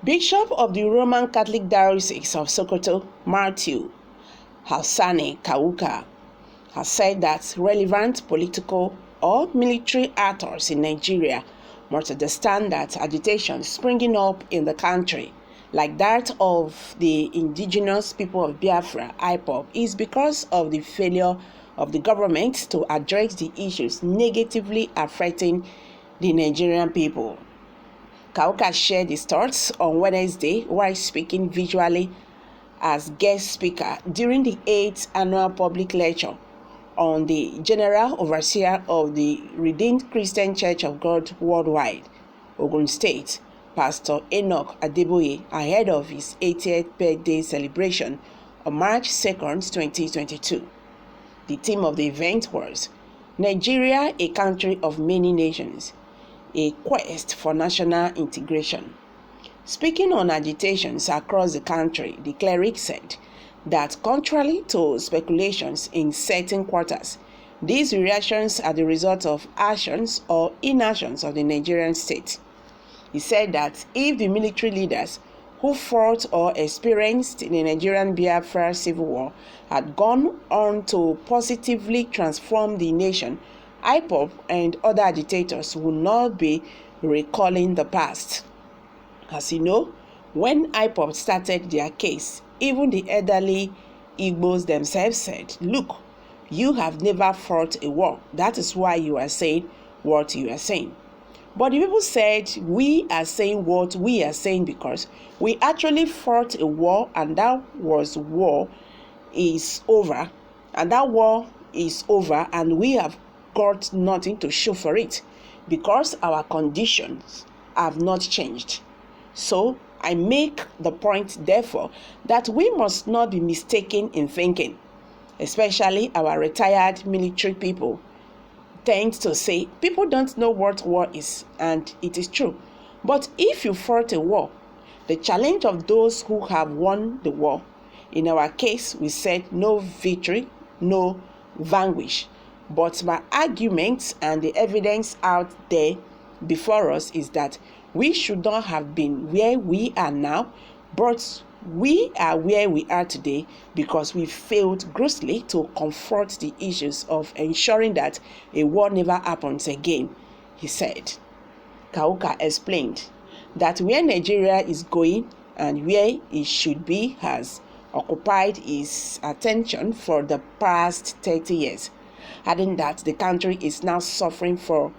Bishop of the Roman Catholic Diocese of Sokoto, Matthew Hassani Kukah, has said that relevant political or military actors in Nigeria must understand that agitation springing up in the country, like that of the indigenous people of Biafra, IPOB, is because of the failure of the government to address the issues negatively affecting the Nigerian people. Kukah shared his thoughts on Wednesday while speaking visually as guest speaker during the 8th annual public lecture on the General Overseer of the Redeemed Christian Church of God Worldwide, Ogun State, Pastor Enoch Adeboye, ahead of his 80th birthday celebration on March 2nd, 2022. The theme of the event was Nigeria, a country of many nations, a quest for national integration. Speaking on agitations across the country, the cleric said that contrary to speculations in certain quarters, these reactions are the result of actions or inactions of the Nigerian state. He said that if the military leaders who fought or experienced the Nigerian Biafra civil war had gone on to positively transform the nation, IPOB and other agitators would not be recalling the past. As you know, when IPOB started their case, even the elderly Igbos themselves said, "Look, you have never fought a war. That is why you are saying what you are saying." But the people said, "We are saying what we are saying because we actually fought a war, and that war is over. And that war is over, and we have got nothing to show for it because our conditions have not changed." So I make the point, therefore, that we must not be mistaken in thinking, especially our retired military people tend to say people don't know what war is, and it is true. But if you fought a war, the challenge of those who have won the war, in our case, we said no victory, no vanquish. But my arguments and the evidence out there before us is that we should not have been where we are now, but we are where we are today because we failed grossly to confront the issues of ensuring that a war never happens again, he said. Kukah explained that where Nigeria is going and where it should be has occupied his attention for the past 30 years, adding that the country is now suffering for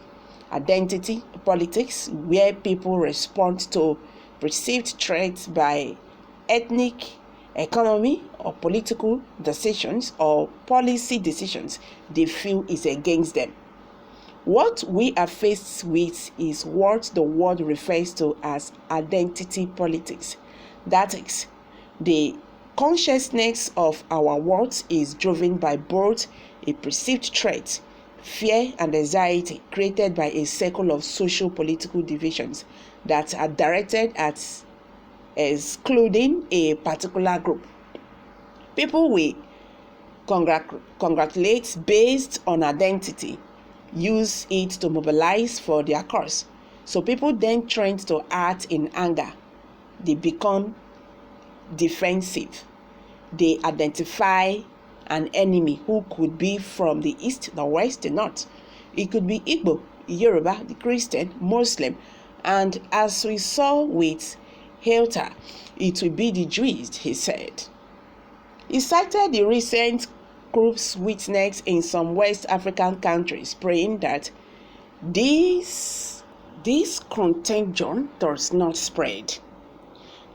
identity politics, where people respond to perceived threats by ethnic, economy, or political decisions or policy decisions they feel is against them. What we are faced with is what the world refers to as identity politics. That is, the consciousness of our world is driven by both a perceived threat, fear and anxiety created by a circle of social-political divisions that are directed at excluding a particular group. People will congratulate based on identity, use it to mobilize for their cause. So people then trend to act in anger. They become defensive. They identify an enemy who could be from the east, the west, the north. It could be Igbo, Yoruba, the Christian, Muslim, and as we saw with Helter, it will be the Jews, he said. He cited the recent groups witnessed in some West African countries, praying that this contagion does not spread.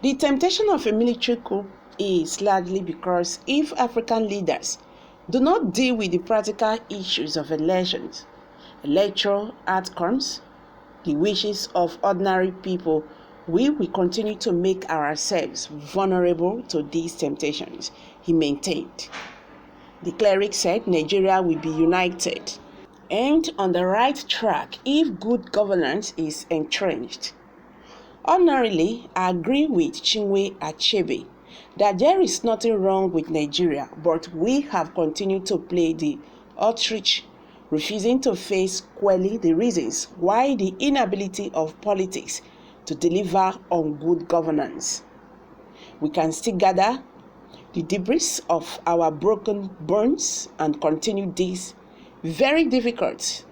The temptation of a military coup is largely because if African leaders do not deal with the practical issues of elections, electoral outcomes, the wishes of ordinary people, we will continue to make ourselves vulnerable to these temptations, he maintained. The cleric said Nigeria will be united and on the right track if good governance is entrenched. Ordinarily, I agree with Chinwe Achebe that there is nothing wrong with Nigeria, but we have continued to play the ostrich, refusing to face squarely the reasons why the inability of politics to deliver on good governance. We can still gather the debris of our broken bones and continue this very difficult,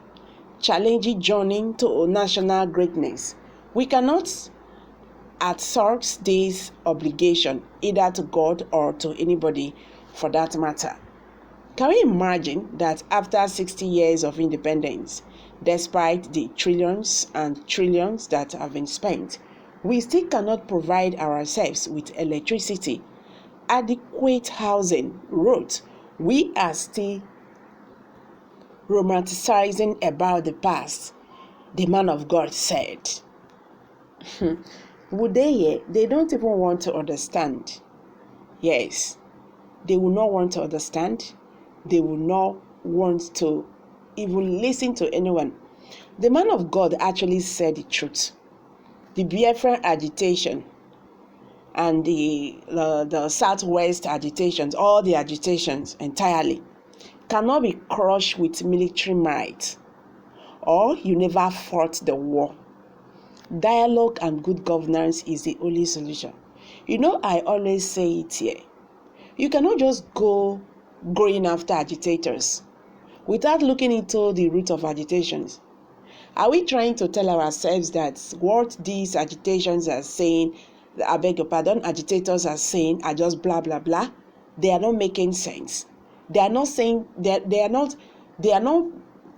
challenging journey to national greatness. We cannot outsource this obligation either to God or to anybody for that matter. Can we imagine that after 60 years of independence, despite the trillions and trillions that have been spent, we still cannot provide ourselves with electricity, adequate housing, roads? We are still romanticizing about the past, the man of God said. Would they hear? They don't even want to understand. Yes, they will not want to understand. They will not want to even listen to anyone. The man of God actually said the truth. The Biafran agitation and the Southwest agitations, all the agitations entirely, cannot be crushed with military might, or you never fought the war. Dialogue and good governance is the only solution. I always say it here. You cannot just go going after agitators without looking into the root of agitations. Are we trying to tell ourselves that what these agitations are saying, I beg your pardon, agitators are saying are just blah blah blah? They are not making sense. They are not saying they are not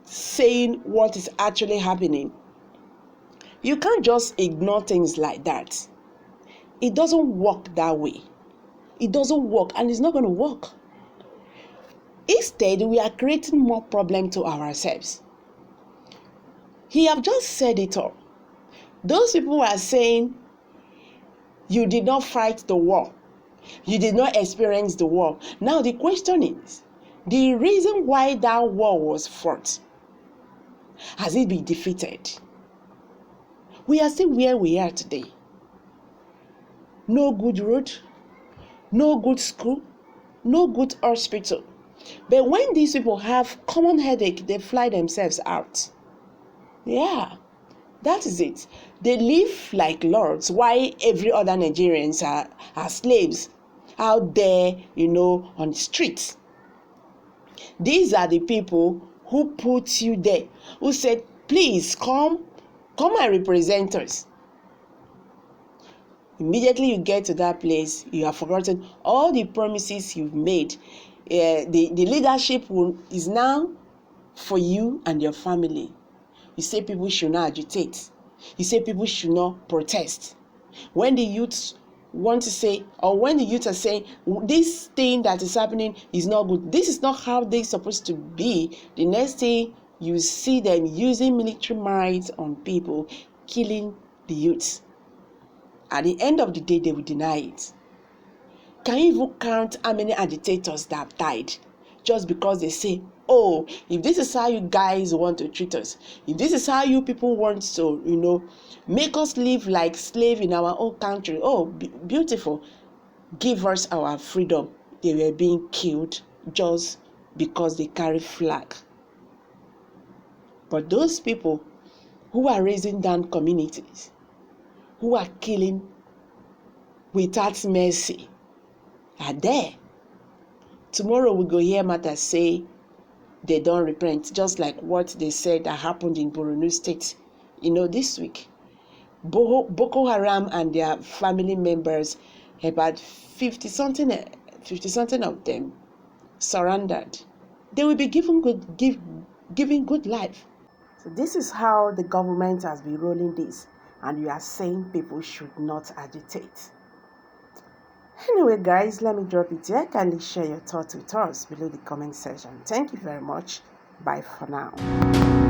saying what is actually happening. You can't just ignore things like that. It doesn't work that way. It doesn't work, and it's not going to work. Instead, we are creating more problem to ourselves. He have just said it all. Those people are saying you did not fight the war. You did not experience the war. Now the question is, the reason why that war was fought, has it been defeated? We are still where we are today. No good road, no good school, no good hospital. But when these people have common headache, they fly themselves out. Yeah, that is it. They live like lords, while every other Nigerians are slaves out there, on the streets. These are the people who put you there, who said, please come and represent us. Immediately you get to that place, you have forgotten all the promises you've made. The leadership is now for you and your family. You say people should not agitate. You say people should not protest. When the youth want to say, or when the youth are saying, this thing that is happening is not good, this is not how they're supposed to be, the next thing you see them using military might on people, killing the youth. At the end of the day, they will deny it. Can you even count how many agitators that have died just because they say, oh, if this is how you guys want to treat us, if this is how you people want to, make us live like slaves in our own country, oh, beautiful, give us our freedom. They were being killed just because they carry flag. But those people who are raising down communities, who are killing without mercy, are there. Tomorrow we go hear matters say they don't repent, just like what they said that happened in Borno State, this week. Boko Haram and their family members, about 50 something of them surrendered. They will be given good life. So this is how the government has been rolling this, and you are saying people should not agitate. Anyway, guys, let me drop it here. Kindly share your thoughts with us below the comment section. Thank you very much. Bye for now.